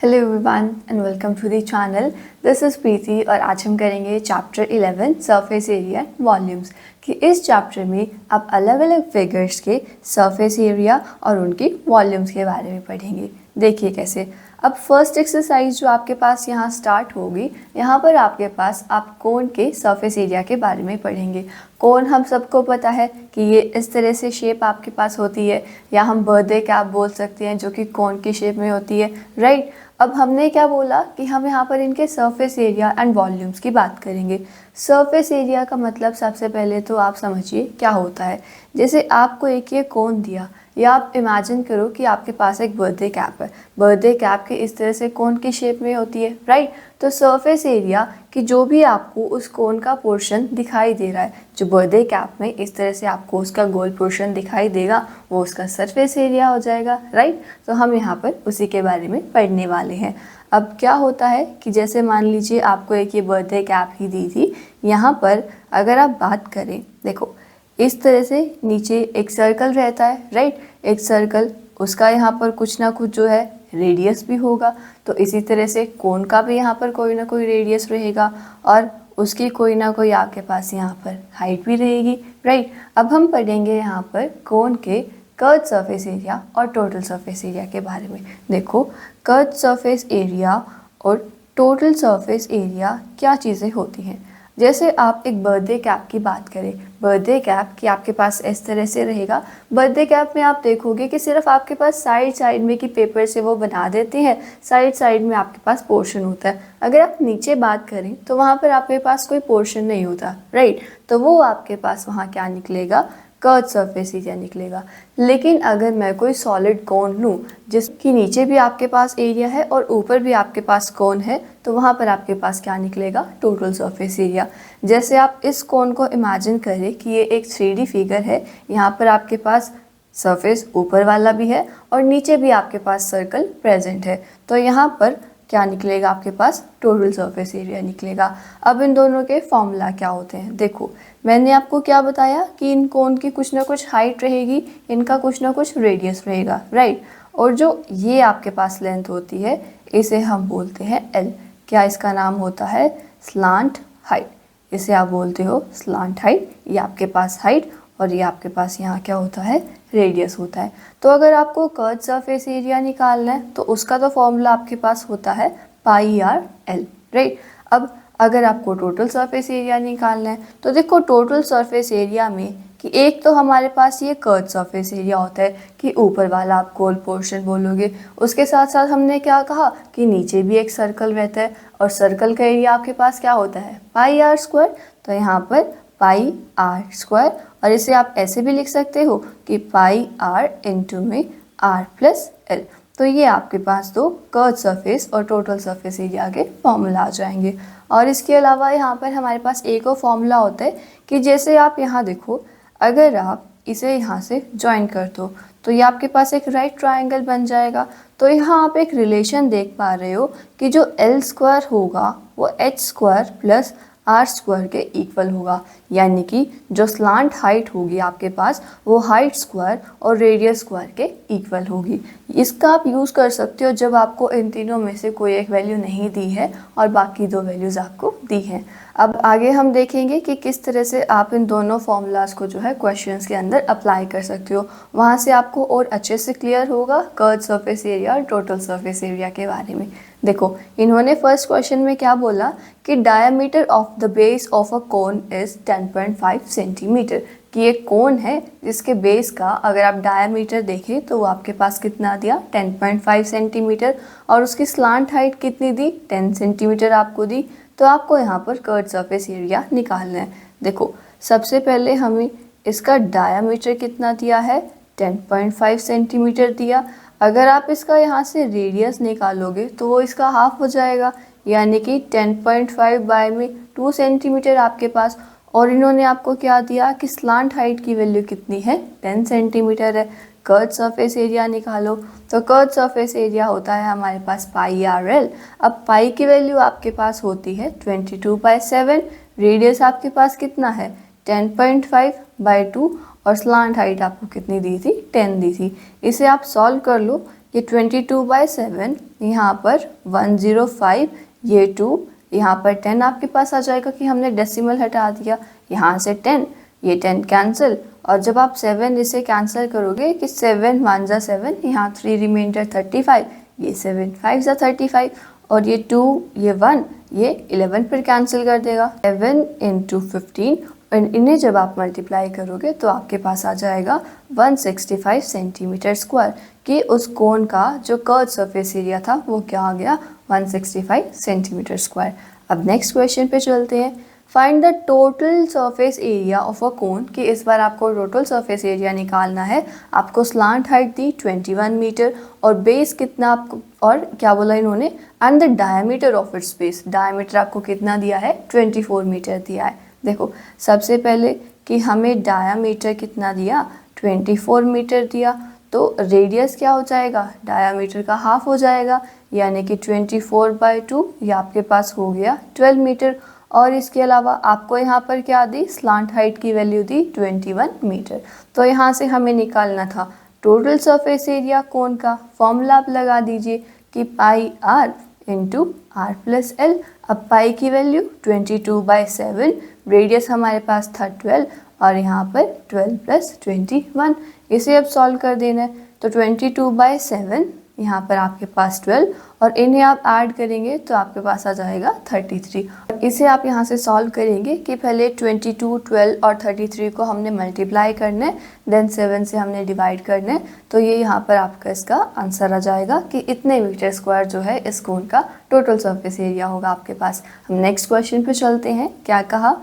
Hello everyone and welcome to the channel. This is Preeti और आज हम करेंगे chapter 11 surface area and volumes. कि इस चैप्टर में आप अलग अलग फिगर्स के सरफेस एरिया और उनकी वॉल्यूम्स के बारे में पढ़ेंगे। देखिए कैसे। अब फर्स्ट एक्सरसाइज जो आपके पास यहाँ स्टार्ट होगी, यहाँ पर आपके पास आप कोन के सरफेस एरिया के बारे में पढ़ेंगे। कोन हम सबको पता है कि ये इस तरह से शेप आपके पास होती है, या हम बर्थडे कैप बोल सकते हैं जो कि कोन की शेप में होती है, राइट। अब हमने क्या बोला कि हम यहाँ पर इनके सरफेस एरिया एंड वॉल्यूम्स की बात करेंगे। सरफेस एरिया का मतलब सबसे पहले तो आप समझिए क्या होता है। जैसे आपको एक ये कोन दिया, या आप इमेजिन करो कि आपके पास एक बर्थडे कैप है। बर्थडे कैप की इस तरह से कोन की शेप में होती है, राइट। तो सरफेस एरिया कि जो भी आपको उस कोन का पोर्शन दिखाई दे रहा है, जो बर्थडे कैप में इस तरह से आपको उसका गोल पोर्शन दिखाई देगा, वो उसका सरफेस एरिया हो जाएगा, राइट। तो हम यहाँ पर उसी के बारे में पढ़ने वाले हैं। अब क्या होता है कि जैसे मान लीजिए आपको एक ये बर्थडे कैप ही दी थी, यहाँ पर अगर आप बात करें, देखो इस तरह से नीचे एक सर्कल रहता है, राइट। एक सर्कल, उसका यहाँ पर कुछ ना कुछ जो है रेडियस भी होगा। तो इसी तरह से कोन का भी यहाँ पर कोई ना कोई रेडियस रहेगा, और उसकी कोई ना कोई आपके पास यहाँ पर हाइट भी रहेगी, राइट। अब हम पढ़ेंगे यहाँ पर कोन के कर्व सरफेस एरिया और टोटल सरफेस एरिया के बारे में। देखो, कर्व सरफेस एरिया और टोटल सरफेस एरिया क्या चीज़ें होती हैं। जैसे आप एक बर्थडे कैप की बात करें, बर्थडे कैप कि आपके पास इस तरह से रहेगा। बर्थडे कैप में आप देखोगे कि सिर्फ आपके पास साइड साइड में कि पेपर से वो बना देते हैं, साइड साइड में आपके पास पोर्शन होता है। अगर आप नीचे बात करें तो वहाँ पर आपके पास कोई पोर्शन नहीं होता, राइट। तो वो आपके पास वहाँ क्या निकलेगा, कर्व सरफेस एरिया निकलेगा। लेकिन अगर मैं कोई सॉलिड कोन लूँ जिसके नीचे भी आपके पास एरिया है और ऊपर भी आपके पास कोन है, तो वहाँ पर आपके पास क्या निकलेगा, टोटल सरफेस एरिया। जैसे आप इस कोन को इमेजिन करें कि ये एक 3D फिगर है। यहाँ पर आपके पास सरफेस ऊपर वाला भी है और नीचे भी आपके पास सर्कल प्रेजेंट है। तो यहाँ पर क्या निकलेगा, आपके पास टोटल सरफेस एरिया निकलेगा। अब इन दोनों के फॉर्मूला क्या होते हैं। देखो, मैंने आपको क्या बताया कि इन कोन की कुछ ना कुछ हाइट रहेगी, इनका कुछ ना कुछ रेडियस रहेगा, राइट। और जो ये आपके पास लेंथ होती है, इसे हम बोलते हैं एल। क्या इसका नाम होता है, स्लांट हाइट। इसे आप बोलते हो स्लांट हाइट। ये आपके पास हाइट और ये आपके पास यहाँ क्या होता है, रेडियस होता है। तो अगर आपको कर्व सरफेस एरिया निकालना है तो उसका तो फॉर्मूला आपके पास होता है पाई आर एल, राइट। अब अगर आपको टोटल सरफेस एरिया निकालना है तो देखो, टोटल सरफेस एरिया में कि एक तो हमारे पास ये कर्व सरफेस एरिया होता है कि ऊपर वाला आप गोल पोर्शन बोलोगे। उसके साथ साथ हमने क्या कहा कि नीचे भी एक सर्कल रहता है, और सर्कल का एरिया आपके पास क्या होता है, पाई आर स्क्वायर। तो यहाँ पर पाई आर स्क्वायर, और इसे आप ऐसे भी लिख सकते हो कि पाई आर इंटू में आर प्लस एल। तो ये आपके पास दो कर्व सरफेस और टोटल सरफेस एरिया के फॉर्मूला आ जाएंगे। और इसके अलावा यहाँ पर हमारे पास एक और फॉर्मूला होता है कि जैसे आप यहाँ देखो, अगर आप इसे यहाँ से ज्वाइन कर दो तो ये आपके पास एक राइट ट्रायंगल बन जाएगा। तो यहाँ आप एक रिलेशन देख पा रहे हो कि जो एल स्क्वायर होगा वो H square plus R square के इक्वल होगा। यानी कि जो स्लांट हाइट होगी आपके पास, वो हाइट स्क्वायर और रेडियस स्क्वायर के इक्वल होगी। इसका आप यूज़ कर सकते हो जब आपको इन तीनों में से कोई एक वैल्यू नहीं दी है और बाकी दो वैल्यूज़ आपको दी हैं। अब आगे हम देखेंगे कि किस तरह से आप इन दोनों फॉर्मूलाज को जो है क्वेश्चंस के अंदर अप्लाई कर सकते हो। वहाँ से आपको और अच्छे से क्लियर होगा कर्व सरफेस एरिया और टोटल सरफेस एरिया के बारे में। देखो, इन्होंने फर्स्ट क्वेश्चन में क्या बोला कि diameter of the base of a cone is 10.5 centimetre. कि एक कोन है जिसके बेस का अगर आप डायमीटर देखें तो वो आपके पास कितना दिया, 10.5 सेंटीमीटर, और उसकी स्लांट हाइट कितनी दी, 10 सेंटीमीटर आपको दी। तो आपको यहाँ पर कर्व सरफेस एरिया निकालना है। देखो, सबसे पहले हमें इसका डायमीटर कितना दिया है, 10.5 सेंटीमीटर दिया। अगर आप इसका यहाँ से रेडियस निकालोगे तो वो इसका हाफ हो जाएगा, यानी कि 10.5 बाय में 2 सेंटीमीटर आपके पास। और इन्होंने आपको क्या दिया कि स्लांट हाइट की वैल्यू कितनी है, 10 सेंटीमीटर है। कर्व सरफेस एरिया निकालो, तो कर्व सरफेस एरिया होता है हमारे पास पाई आर एल। अब पाई की वैल्यू आपके पास होती है 22/7। रेडियस आपके पास कितना है, 10.5/2, और स्लांट हाइट आपको कितनी दी थी, 10 दी थी। इसे आप सॉल्व कर लो। ये 22/7, यहाँ पर 105, ये 2, यहाँ पर 10 आपके पास आ जाएगा कि हमने डेसिमल हटा दिया, यहाँ से 10, ये 10 कैंसिल, और जब आप 7 इसे कैंसिल करोगे कि 7 1 जा 7, यहाँ 3 रिमाइंडर 35, ये 7 5 जा 35, और ये 2, ये 1, ये 11 पर कैंसिल कर देगा। 7 × 15, और इन्हें जब आप मल्टीप्लाई करोगे तो आपके पास आ जाएगा 165 सेंटीमीटर स्क्वायर, कि उस कोन का जो कर्व सरफेस एरिया था वो क्या आ गया, 165 सेंटीमीटर स्क्वायर। अब नेक्स्ट क्वेश्चन पे चलते हैं। Find the total surface area of a cone, कि इस बार आपको टोटल सरफेस एरिया निकालना है। आपको स्लांट हाइट दी 21 मीटर, और बेस कितना आपको, और क्या बोला इन्होंने, and the diameter of its base, diameter आपको कितना दिया है, 24 मीटर दिया है। देखो सबसे पहले कि हमें डायामीटर कितना दिया, 24 मीटर दिया, तो रेडियस क्या हो जाएगा, डायामीटर का हाफ हो जाएगा, यानी कि 24/2, ये आपके पास हो गया 12 मीटर। और इसके अलावा आपको यहाँ पर क्या दी, स्लांट हाइट की वैल्यू दी 21 मीटर। तो यहाँ से हमें निकालना था टोटल सरफेस एरिया कोन का। फॉर्मूला आप लगा दीजिए कि pi r into r plus l. अब पाई की वैल्यू 22/7, रेडियस हमारे पास था 12, और यहाँ पर 12 + 21, इसे अब सॉल्व कर देना है। तो 22/7, यहाँ पर आपके पास 12, और इन्हें आप ऐड करेंगे तो आपके पास आ जाएगा 33। इसे आप यहाँ से सॉल्व करेंगे कि पहले 22, 12 और 33 को हमने मल्टीप्लाई करना है, देन 7 से हमने डिवाइड करना है। तो ये यहाँ पर आपका इसका आंसर आ जाएगा कि इतने मीटर स्क्वायर जो है इस कोन का टोटल सरफेस एरिया होगा आपके पास। हम नेक्स्ट क्वेश्चन पे चलते हैं। क्या कहा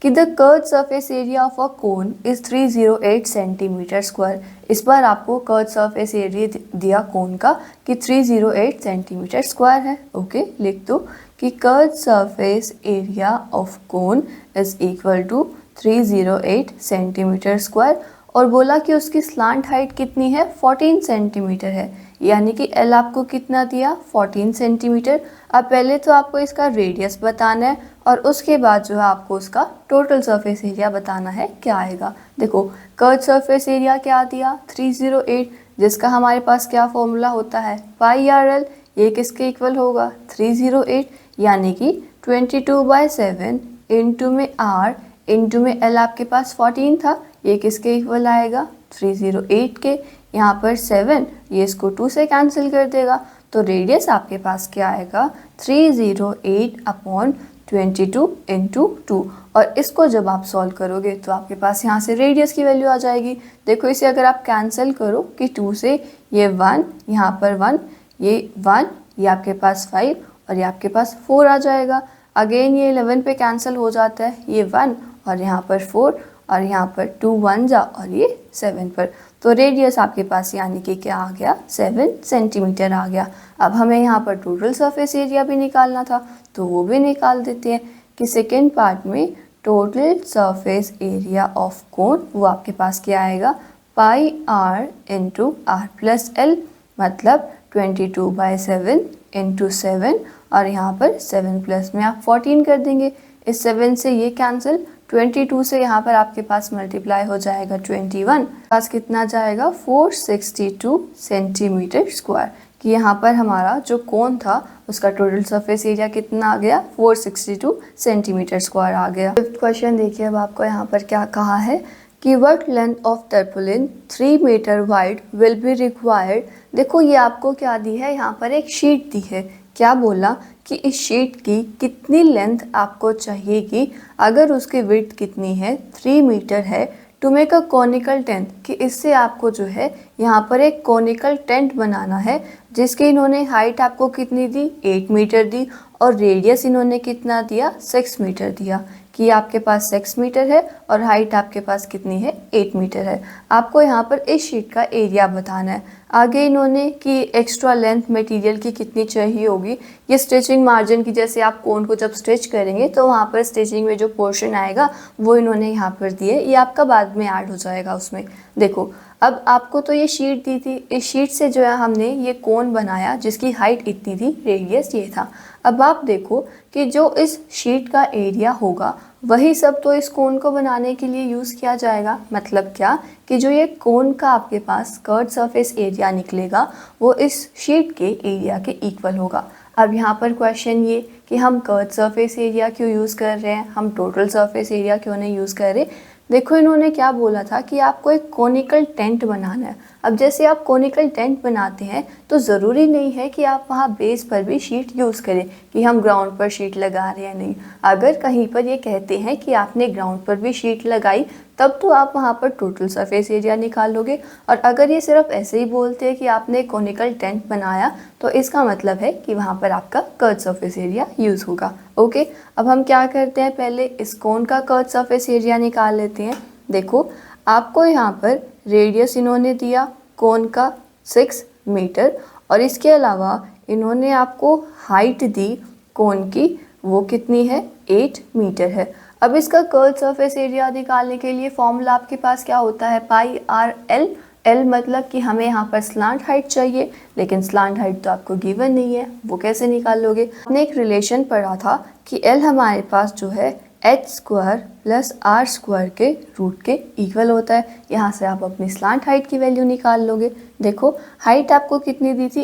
कि the curve surface area of a cone is 308 centimetre square. इस बार आपको कर्व सरफेस एरिया दिया कोन का कि 308 सेंटीमीटर स्क्वायर है। ओके, लिख दो कि curve surface area of cone is equal to 308 centimetre square, और बोला कि उसकी स्लांट हाइट कितनी है, 14 सेंटीमीटर है, यानी कि एल आपको कितना दिया, 14 सेंटीमीटर। अब पहले तो आपको इसका रेडियस बताना है, और उसके बाद जो है आपको उसका टोटल सरफेस एरिया बताना है क्या आएगा। देखो कर्व सरफेस एरिया क्या दिया, 308, जिसका हमारे पास क्या फॉर्मूला होता है, पाई आर एल। ये किसके इक्वल होगा, 308, यानी कि 22/7 इंटू में आर इंटू में एल आपके पास 14 था, ये किसके इक्वल आएगा, 308 के। यहाँ पर 7, ये इसको 2 से कैंसिल कर देगा, तो रेडियस आपके पास क्या आएगा, 308/22 इंटू 2। और इसको जब आप सॉल्व करोगे तो आपके पास यहाँ से रेडियस की वैल्यू आ जाएगी। देखो इसे अगर आप कैंसिल करो कि 2 से, ये 1, यहाँ पर 1, ये 1, ये आपके पास 5, और ये आपके पास 4 आ जाएगा। अगेन ये 11 पे कैंसिल हो जाता है, ये 1, और यहाँ पर 4, और यहाँ पर 2 1 जा, और ये 7 पर। तो रेडियस आपके पास यानी कि क्या आ गया, 7 सेंटीमीटर आ गया। अब हमें यहाँ पर टोटल सरफेस एरिया भी निकालना था, तो वो भी निकाल देते हैं कि सेकेंड पार्ट में total surface area of cone, वो आपके पास क्या आएगा, pi r into r plus l, मतलब 22/7 इंटू 7, और यहाँ पर 7 प्लस में आप 14 कर देंगे। इस 7 से ये कैंसिल, 22 से यहाँ पर आपके पास मल्टीप्लाई हो जाएगा 21, पास कितना जाएगा, 462 सेंटीमीटर स्क्वायर, कि यहाँ पर हमारा जो कोन था उसका टोटल सरफेस एरिया कितना आ गया, 462 सेंटीमीटर स्क्वायर आ गया। फिफ्थ क्वेश्चन देखिए, अब आपको यहाँ पर क्या कहा है कि what length of tarpaulin 3 metre wide will be required. देखो ये आपको क्या दी है, यहाँ पर एक शीट दी है। क्या बोला कि इस शीट की कितनी लेंथ आपको चाहिएगी, अगर उसकी विड्थ कितनी है, 3 मीटर है, to make a conical tent, कि इससे आपको जो है यहाँ पर एक कॉनिकल टेंट बनाना है, जिसकी इन्होंने हाइट आपको कितनी दी, 8 मीटर दी, और रेडियस इन्होंने कितना दिया, 6 मीटर दिया, कि आपके पास 6 मीटर है और हाइट आपके पास कितनी है, 8 मीटर है। आपको यहाँ पर इस शीट का एरिया बताना है। आगे इन्होंने कि एक्स्ट्रा लेंथ मटेरियल की कितनी चाहिए होगी, ये स्टिचिंग मार्जिन की, जैसे आप कोन को जब स्टिच करेंगे तो वहाँ पर स्टिचिंग में जो पोर्शन आएगा वो इन्होंने यहाँ पर दिए, ये आपका बाद में ऐड हो जाएगा उसमें। देखो अब आपको तो ये शीट दी थी, इस शीट से जो है हमने ये कोन बनाया जिसकी हाइट इतनी थी, रेडियस ये था। अब आप देखो कि जो इस शीट का एरिया होगा वही सब तो इस कोन को बनाने के लिए यूज़ किया जाएगा। मतलब क्या कि जो ये कोन का आपके पास कर्व सरफेस एरिया निकलेगा वो इस शीट के एरिया के इक्वल होगा। अब यहाँ पर क्वेश्चन ये कि हम कर्व सरफेस एरिया क्यों यूज़ कर रहे हैं, हम टोटल सरफेस एरिया क्यों नहीं यूज़ कर रहे। देखो इन्होंने क्या बोला था कि आपको एक कोनिकल टेंट बनाना है। अब जैसे आप कोनिकल टेंट बनाते हैं तो ज़रूरी नहीं है कि आप वहाँ बेस पर भी शीट यूज़ करें कि हम ग्राउंड पर शीट लगा रहे हैं, नहीं। अगर कहीं पर ये कहते हैं कि आपने ग्राउंड पर भी शीट लगाई तब तो आप वहाँ पर टोटल सरफेस एरिया निकालोगे। और अगर ये सिर्फ ऐसे ही बोलते हैं कि आपने कोनिकल टेंट बनाया तो इसका मतलब है कि वहाँ पर आपका कर्व सरफेस एरिया यूज़ होगा। ओके, अब हम क्या करते हैं, पहले इस कोन का कर्व सरफेस एरिया निकाल लेते हैं। देखो आपको यहाँ पर रेडियस इन्होंने दिया कोन का 6 मीटर और इसके अलावा इन्होंने आपको हाइट दी कोन की, वो कितनी है, 8 मीटर है। अब इसका कर्व सरफेस एरिया निकालने के लिए फॉर्मूला आपके पास क्या होता है, पाई आर एल। एल मतलब कि हमें यहाँ पर स्लांट हाइट चाहिए, लेकिन स्लांट हाइट तो आपको गिवन नहीं है, वो कैसे निकालोगे। आपने एक रिलेशन पढ़ा था कि एल हमारे पास जो है H square plus R square के रूट के इक्वल होता है। यहाँ से आप अपनी स्लांट हाइट की वैल्यू निकाल लोगे। देखो हाइट आपको कितनी दी थी,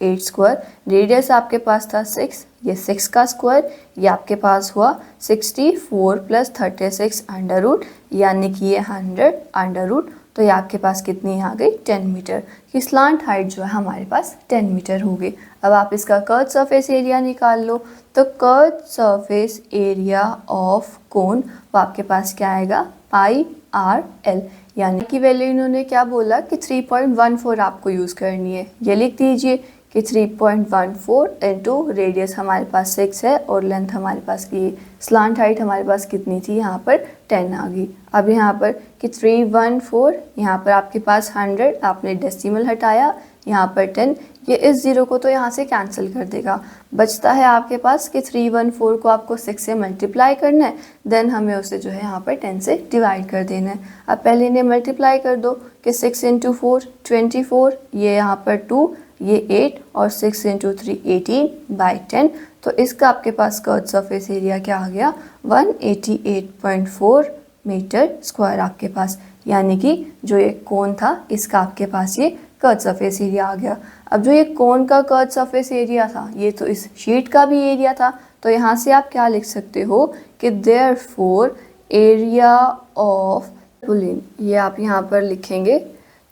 8 स्क्वायर, रेडियस आपके पास था 6, ये 6 का स्क्वायर, ये आपके पास हुआ 64 प्लस 36 अंडर रूट, यानी कि ये 100 अंडर रूट, तो ये आपके पास कितनी आ गई, 10 मीटर की स्लांट हाइट जो है हमारे पास 10 मीटर होगी। अब आप इसका कर्व सरफेस एरिया निकाल लो, तो curve surface area of cone वो आपके पास क्या आएगा, पाई आर एल, यानी कि वैल्यू इन्होंने क्या बोला कि 3.14 आपको यूज़ करनी है। ये लिख दीजिए कि 3.14 इंटू रेडियस हमारे पास 6 है और लेंथ हमारे पास की स्लांट हाइट हमारे पास कितनी थी, यहाँ पर 10 आ गई। अब यहाँ पर कि 314, यहाँ पर आपके पास 100, आपने डेसिमल हटाया, यहाँ पर 10, ये इस ज़ीरो को तो यहाँ से कैंसिल कर देगा। बचता है आपके पास कि 314 को आपको 6 से मल्टीप्लाई करना है, देन हमें उसे जो है यहाँ पर 10 से डिवाइड कर देना है। अब पहले इन्हें मल्टीप्लाई कर दो कि 6 इंटू 4 24, ये यहाँ पर 2, ये 8 और 6 इंटू 3 18/10, तो इसका आपके पास कर्व सरफेस एरिया क्या आ गया, 188.4 मीटर स्क्वायर आपके पास, यानी कि जो ये कोन था इसका आपके पास ये कर्व सरफेस एरिया आ गया। अब जो ये कोन का कर्व सरफेस एरिया था ये तो इस शीट का भी एरिया था, तो यहाँ से आप क्या लिख सकते हो कि देयरफॉर एरिया ऑफ पुलिन, ये आप यहाँ पर लिखेंगे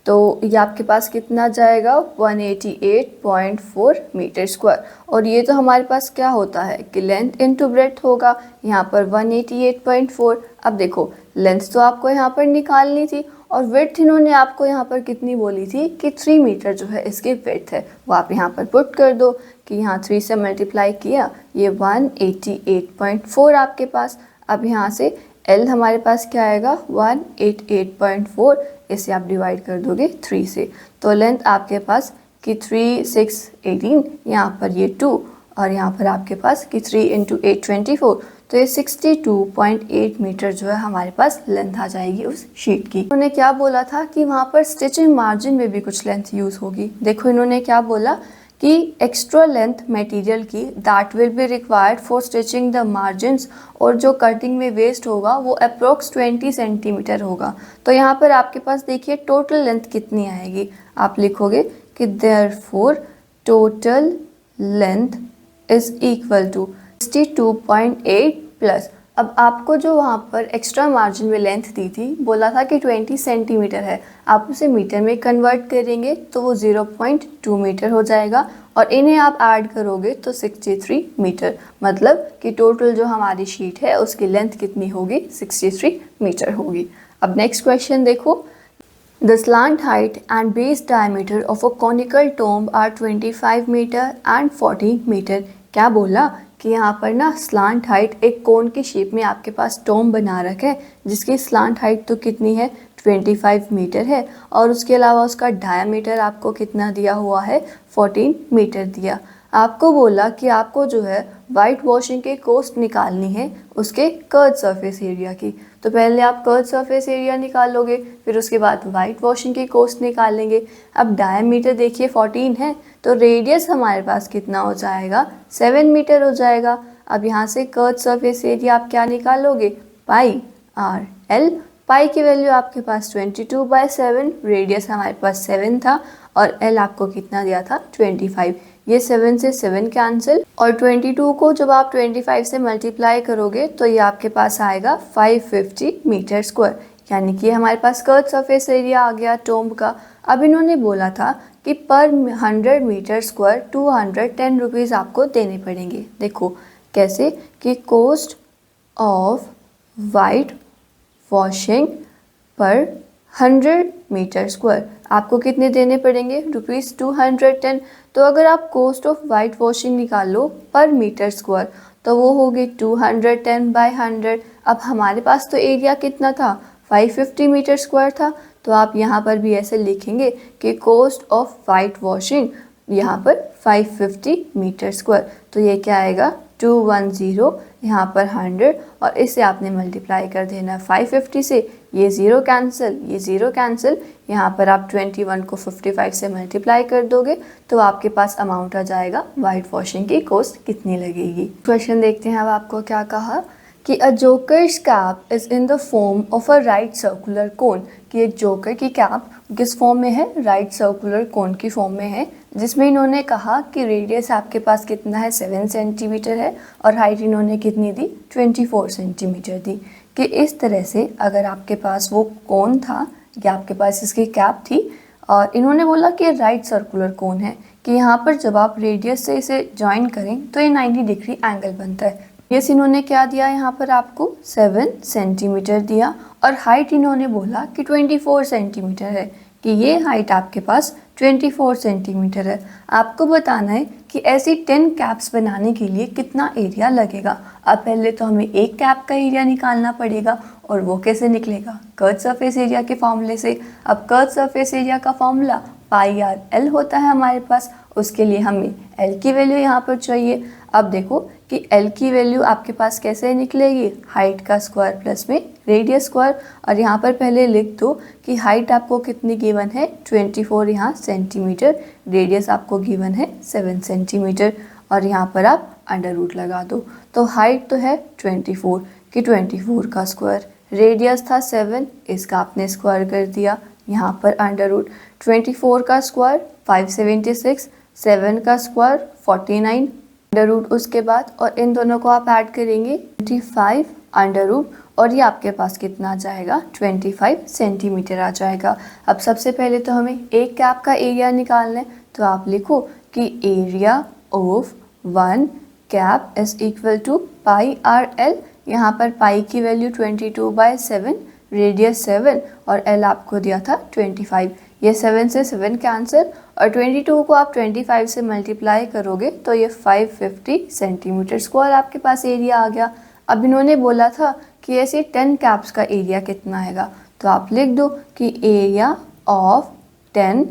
तो ये आपके पास कितना जाएगा, 188.4 मीटर स्क्वायर। और ये तो हमारे पास क्या होता है कि लेंथ इनटू ब्रेड्थ होगा, यहाँ पर 188.4। अब देखो लेंथ तो आपको यहाँ पर निकालनी थी और विड्थ इन्होंने आपको यहाँ पर कितनी बोली थी कि 3 मीटर जो है इसकी विड्थ है, वो आप यहाँ पर पुट कर दो कि यहाँ 3 से मल्टीप्लाई किया, ये 188.4 आपके पास। अब यहाँ से L हमारे पास क्या आएगा, 188.4, इसे आप डिवाइड कर दोगे 3 से, तो लेंथ आपके पास कि 3 6 18, यहाँ पर ये 2 और यहाँ पर आपके पास कि 3 इंटू 8 24, तो ये 62.8 मीटर जो है हमारे पास लेंथ आ जाएगी उस शीट की। उन्होंने क्या बोला था कि वहाँ पर स्टिचिंग मार्जिन में भी कुछ लेंथ यूज़ होगी। देखो इन्होंने क्या बोला कि एक्स्ट्रा लेंथ मटेरियल की that will be required for stitching the margins, और जो कटिंग में वेस्ट होगा वो अप्रोक्स 20 सेंटीमीटर होगा। तो यहाँ पर आपके पास देखिए टोटल लेंथ कितनी आएगी, आप लिखोगे कि therefore total length is equal to 62.8 plus. अब आपको जो वहाँ पर एक्स्ट्रा मार्जिन में लेंथ दी थी बोला था कि 20 सेंटीमीटर है, आप उसे मीटर में कन्वर्ट करेंगे तो वो 0.2 मीटर हो जाएगा और इन्हें आप ऐड करोगे तो 63 मीटर, मतलब कि टोटल जो हमारी शीट है उसकी लेंथ कितनी होगी, 63 मीटर होगी। अब नेक्स्ट क्वेश्चन देखो, The slant height and base diameter of a conical tomb are 25 meter and 40 meter। क्या बोला कि यहाँ पर ना स्लांट हाइट एक कोन की शेप में आपके पास टोम बना रखा है जिसकी स्लांट हाइट तो कितनी है, 25 मीटर है, और उसके अलावा उसका डायामीटर आपको कितना दिया हुआ है, 14 मीटर दिया। आपको बोला कि आपको जो है वाइट वॉशिंग के कॉस्ट निकालनी है उसके कर्व सरफेस एरिया की। तो पहले आप कर्व सरफेस एरिया निकालोगे, फिर उसके बाद वाइट वॉशिंग की कॉस्ट निकालेंगे। अब डायमीटर देखिए 14 है, तो रेडियस हमारे पास कितना हो जाएगा, 7 मीटर हो जाएगा। अब यहाँ से कर्व सरफेस एरिया आप क्या निकालोगे, पाई आर एल। पाई की वैल्यू आपके पास 22/7, रेडियस हमारे पास 7 था और एल आपको कितना दिया था, 25। ये 7 से 7 कैंसिल, और 22 को जब आप 25 से मल्टीप्लाई करोगे तो ये आपके पास आएगा 550 मीटर स्क्वायर, यानी कि हमारे पास कर्व सरफेस एरिया आ गया टोम्ब का। अब इन्होंने बोला था कि पर 100 मीटर स्क्वायर 210 रुपीज़ आपको देने पड़ेंगे। देखो कैसे, कि कॉस्ट ऑफ वाइट वॉशिंग पर 100 मीटर स्क्वायर आपको कितने देने पड़ेंगे, ₹210। तो अगर आप कॉस्ट ऑफ वाइट वॉशिंग निकालो पर मीटर स्क्वायर तो वो होगी 210/100। अब हमारे पास तो एरिया कितना था, 550 मीटर स्क्वायर था, तो आप यहाँ पर भी ऐसे लिखेंगे कि कॉस्ट ऑफ वाइट वॉशिंग यहाँ पर 550 मीटर स्क्वायर। तो ये क्या आएगा, 210 यहाँ पर 100, और इससे आपने मल्टीप्लाई कर देना 550 से, ये ज़ीरो कैंसिल, ये ज़ीरो कैंसिल। यहाँ पर आप 21 को 55 से मल्टीप्लाई कर दोगे तो आपके पास अमाउंट आ जाएगा वाइट वॉशिंग की कॉस्ट कितनी लगेगी। क्वेश्चन देखते हैं अब आपको क्या कहा, कि a joker's cap is in the form of a right circular cone, कि एक जोकर की कैप किस फॉर्म में है, राइट सर्कुलर कोन की फॉर्म में है, जिसमें इन्होंने कहा कि रेडियस आपके पास कितना है, 7 सेंटीमीटर है, और हाइट इन्होंने कितनी दी, 24 सेंटीमीटर दी। कि इस तरह से अगर आपके पास वो कोन था या आपके पास इसकी कैप थी, और इन्होंने बोला कि राइट सर्कुलर कोन है, कि यहाँ पर जब आप रेडियस से इसे ज्वाइन करें तो ये 90 डिग्री एंगल बनता है। रेडियस इन्होंने क्या दिया यहाँ पर आपको, 7 सेंटीमीटर दिया, और हाइट इन्होंने बोला कि 24 सेंटीमीटर है, कि ये हाइट आपके पास 24 सेंटीमीटर है। आपको बताना है कि ऐसी 10 कैप्स बनाने के लिए कितना एरिया लगेगा। अब पहले तो हमें एक कैप का एरिया निकालना पड़ेगा, और वो कैसे निकलेगा, कर्व सरफेस एरिया के फॉर्मूले से। अब कर्व सरफेस एरिया का फॉर्मूला पाई आर एल होता है हमारे पास, उसके लिए हमें एल की वैल्यू यहाँ पर चाहिए। अब देखो कि एल की वैल्यू आपके पास कैसे निकलेगी, हाइट का स्क्वायर प्लस में रेडियस स्क्वायर, और यहाँ पर पहले लिख दो कि हाइट आपको कितनी गिवन है, 24 यहाँ सेंटीमीटर, रेडियस आपको गिवन है 7 सेंटीमीटर, और यहाँ पर आप अंडर रूट लगा दो। तो हाइट तो है 24, कि 24 का स्क्वायर, रेडियस था 7, इसका आपने स्क्वायर कर दिया, यहाँ पर अंडर रूट 24 का स्क्वायर 576, 7 का स्क्वायर 49 अंडर रूट उसके बाद, और इन दोनों को आप ऐड करेंगे 25 अंडर रूट, और ये आपके पास कितना आ जाएगा, 25 सेंटीमीटर आ जाएगा। अब सबसे पहले तो हमें एक कैप का एरिया निकालना है, तो आप लिखो कि area of 1 cap is equal to pi R L. यहाँ पर पाई की वैल्यू 22/7, रेडियस 7, और एल आपको दिया था 25। ये 7 से 7 कैंसिल, और 22 को आप 25 से मल्टीप्लाई करोगे तो ये 550 सेंटीमीटर स्क्वायर आपके पास एरिया आ गया। अब इन्होंने बोला था कि ऐसे 10 कैप्स का एरिया कितना आएगा, तो आप लिख दो कि area of 10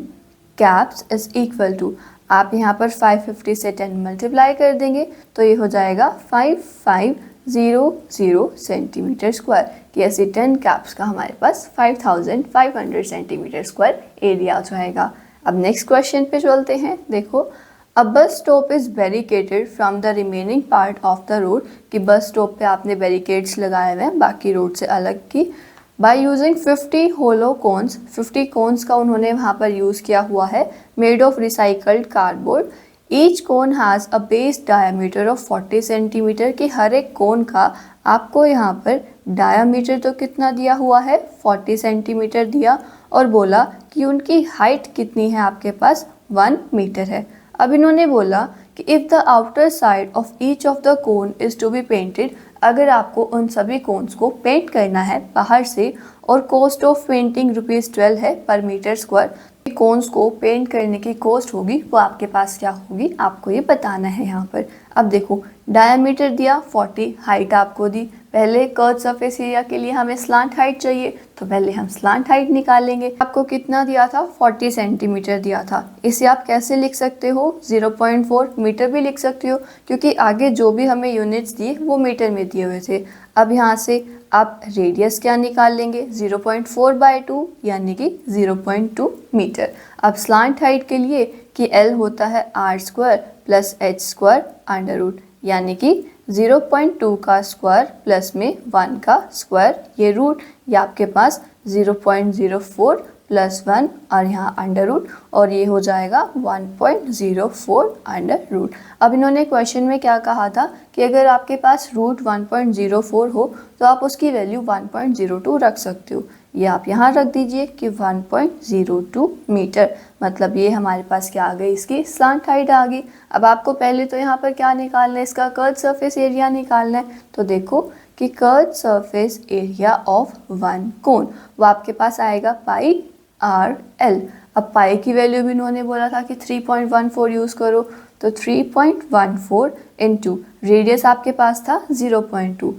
caps is equal to, आप यहाँ पर 550 से 10 मल्टीप्लाई कर देंगे तो ये हो जाएगा 5500 सेंटीमीटर स्क्वायर, कि ऐसे 10 कैप्स का हमारे पास 5500 सेंटीमीटर स्क्वायर एरिया आ जाएगा। अब नेक्स्ट क्वेश्चन पे चलते हैं। देखो, a bus stop is barricaded from the remaining part of the road, कि बस स्टॉप पे आपने बैरिकेड्स लगाए हुए हैं बाकी रोड से अलग की, by using 50 hollow cones, 50 cones का उन्होंने वहाँ पर यूज़ किया हुआ है, made of recycled cardboard. Each cone has a base diameter of 40 centimetre, कि हर एक कोन का आपको यहाँ पर डायमीटर तो कितना दिया हुआ है, 40 सेंटीमीटर दिया, और बोला कि उनकी हाइट कितनी है आपके पास, 1 मीटर है। अब इन्होंने बोला कि if the outer side of each of the cone is to be painted, अगर आपको उन सभी कोन्स को पेंट करना है बाहर से, और कॉस्ट ऑफ पेंटिंग ₹12 है पर मीटर स्क्वायर, कोन्स को पेंट करने की कॉस्ट होगी वो आपके पास क्या होगी, आपको ये बताना है यहाँ पर। अब देखो, डायमीटर दिया 40, हाइट आपको दी, पहले कर्व सरफेस एरिया के लिए हमें स्लांट हाइट चाहिए, तो पहले हम स्लांट हाइट निकालेंगे। आपको कितना दिया था? 40 सेंटीमीटर दिया था। इसे आप कैसे लिख सकते हो? 0.4 मीटर भी लिख सकते हो, क्योंकि आगे जो भी हमें यूनिट्स दिए वो मीटर में दिए हुए थे। अब यहाँ से आप रेडियस क्या निकाल लेंगे? 0.4/2 यानी कि 0.2 मीटर। अब स्लांट हाइट के लिए कि L होता है r² + h² अंडर रूट, यानी कि 0.2 का स्क्वायर प्लस में 1 का स्क्वायर, ये रूट, ये आपके पास 0.04 + 1 और यहाँ अंडर रूट, और ये हो जाएगा 1.04 अंडर रूट। अब इन्होंने क्वेश्चन में क्या कहा था कि अगर आपके पास रूट 1.04 हो तो आप उसकी वैल्यू 1.02 रख सकते हो। ये आप यहाँ रख दीजिए कि 1.02 मीटर, मतलब ये हमारे पास क्या आ गई? इसकी स्लांट हाइट आ गई। अब आपको पहले तो यहाँ पर क्या निकालना है? इसका कर्व सरफेस एरिया निकालना है। तो देखो कि curve surface area of one कोन, वो आपके पास आएगा πr/l। अब पाई की वैल्यू भी इन्होंने बोला था कि 3.14 यूज़ करो, तो 3.14 इंटू रेडियस आपके पास था 0.2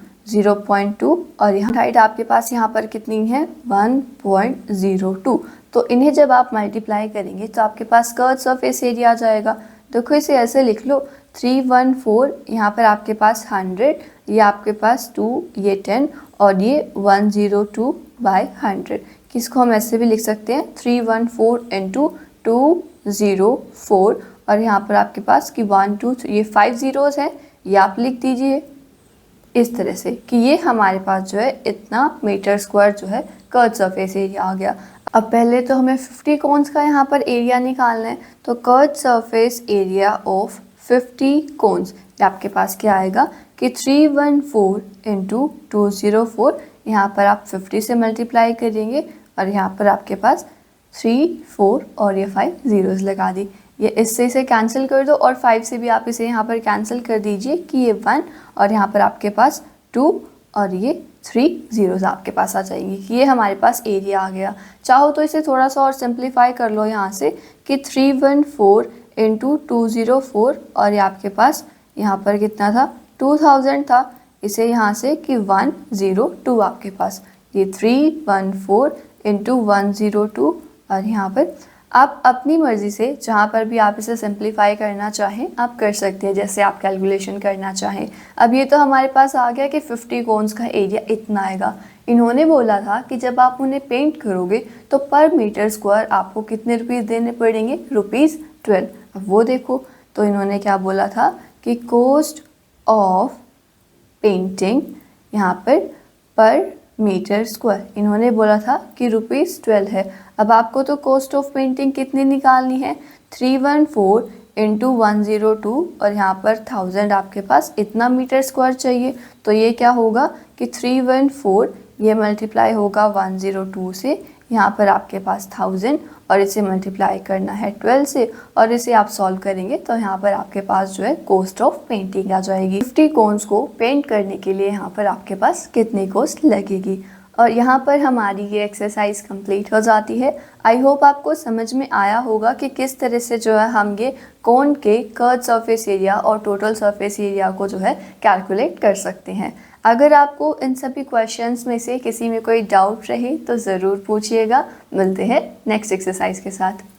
और यहाँ हाइट आपके पास यहाँ पर कितनी है? 1.02। तो इन्हें जब आप मल्टीप्लाई करेंगे तो आपके पास कर्व सरफेस एरिया आ जाएगा। देखो इसे ऐसे लिख लो, 314 यहाँ पर आपके पास 100, ये आपके पास 2, ये 10 और ये 102/100। किसको हम ऐसे भी लिख सकते हैं 314 इंटू 204, और यहाँ पर आपके पास कि 1 2 3, ये 5 zeros है, ये आप लिख दीजिए इस तरह से कि ये हमारे पास जो है इतना मीटर स्क्वायर जो है कर्व सरफेस एरिया आ गया। अब पहले तो हमें 50 कोन्स का यहाँ पर एरिया निकालना है, तो curve surface area of 50 cones आपके पास क्या आएगा कि 314 इंटू 204, यहाँ पर आप 50 से मल्टीप्लाई करेंगे और यहाँ पर आपके पास 3 4 और ये 5 zeros लगा दी। ये इससे इसे कैंसिल कर दो और 5 से भी आप इसे यहाँ पर कैंसिल कर दीजिए कि ये 1 और यहाँ पर आपके पास 2 और ये 3 zeros आपके पास आ जाएंगे कि ये हमारे पास एरिया आ गया। चाहो तो इसे थोड़ा सा और सिंप्लीफाई कर लो यहाँ से कि 314 इंटू 204 और ये आपके पास यहाँ पर कितना था? 2000 था। इसे यहाँ से कि 102 आपके पास, ये 314 इंटू 102 और यहाँ पर आप अपनी मर्ज़ी से जहाँ पर भी आप इसे सिंप्लीफाई करना चाहें आप कर सकते हैं, जैसे आप कैलकुलेशन करना चाहें। अब ये तो हमारे पास आ गया कि 50 कोन्स का एरिया इतना आएगा। इन्होंने बोला था कि जब आप उन्हें पेंट करोगे तो पर मीटर स्क्वायर आपको कितने रुपीज़ देने पड़ेंगे? ₹12। अब वो देखो, तो इन्होंने क्या बोला था कि कॉस्ट ऑफ पेंटिंग यहाँ पर मीटर स्क्वायर इन्होंने बोला था कि ₹12 है। अब आपको तो कॉस्ट ऑफ पेंटिंग कितनी निकालनी है? 314 इंटू 102 और यहाँ पर 1000 आपके पास इतना मीटर स्क्वायर चाहिए। तो ये क्या होगा कि 314 ये मल्टीप्लाई होगा 102 से, यहाँ पर आपके पास 1000 और इसे मल्टीप्लाई करना है 12 से और इसे आप सॉल्व करेंगे तो यहाँ पर आपके पास जो है कॉस्ट ऑफ पेंटिंग आ जाएगी। 50 कोन्स को पेंट करने के लिए यहाँ पर आपके पास कितनी कॉस्ट लगेगी। और यहाँ पर हमारी ये एक्सरसाइज कंप्लीट हो जाती है। आई होप आपको समझ में आया होगा कि किस तरह से जो है हम ये कोन के कर्व सरफेस एरिया और टोटल सरफेस एरिया को जो है कैलकुलेट कर सकते हैं। अगर आपको इन सभी क्वेश्चंस में से किसी में कोई डाउट रहे तो ज़रूर पूछिएगा। मिलते हैं नेक्स्ट एक्सरसाइज के साथ।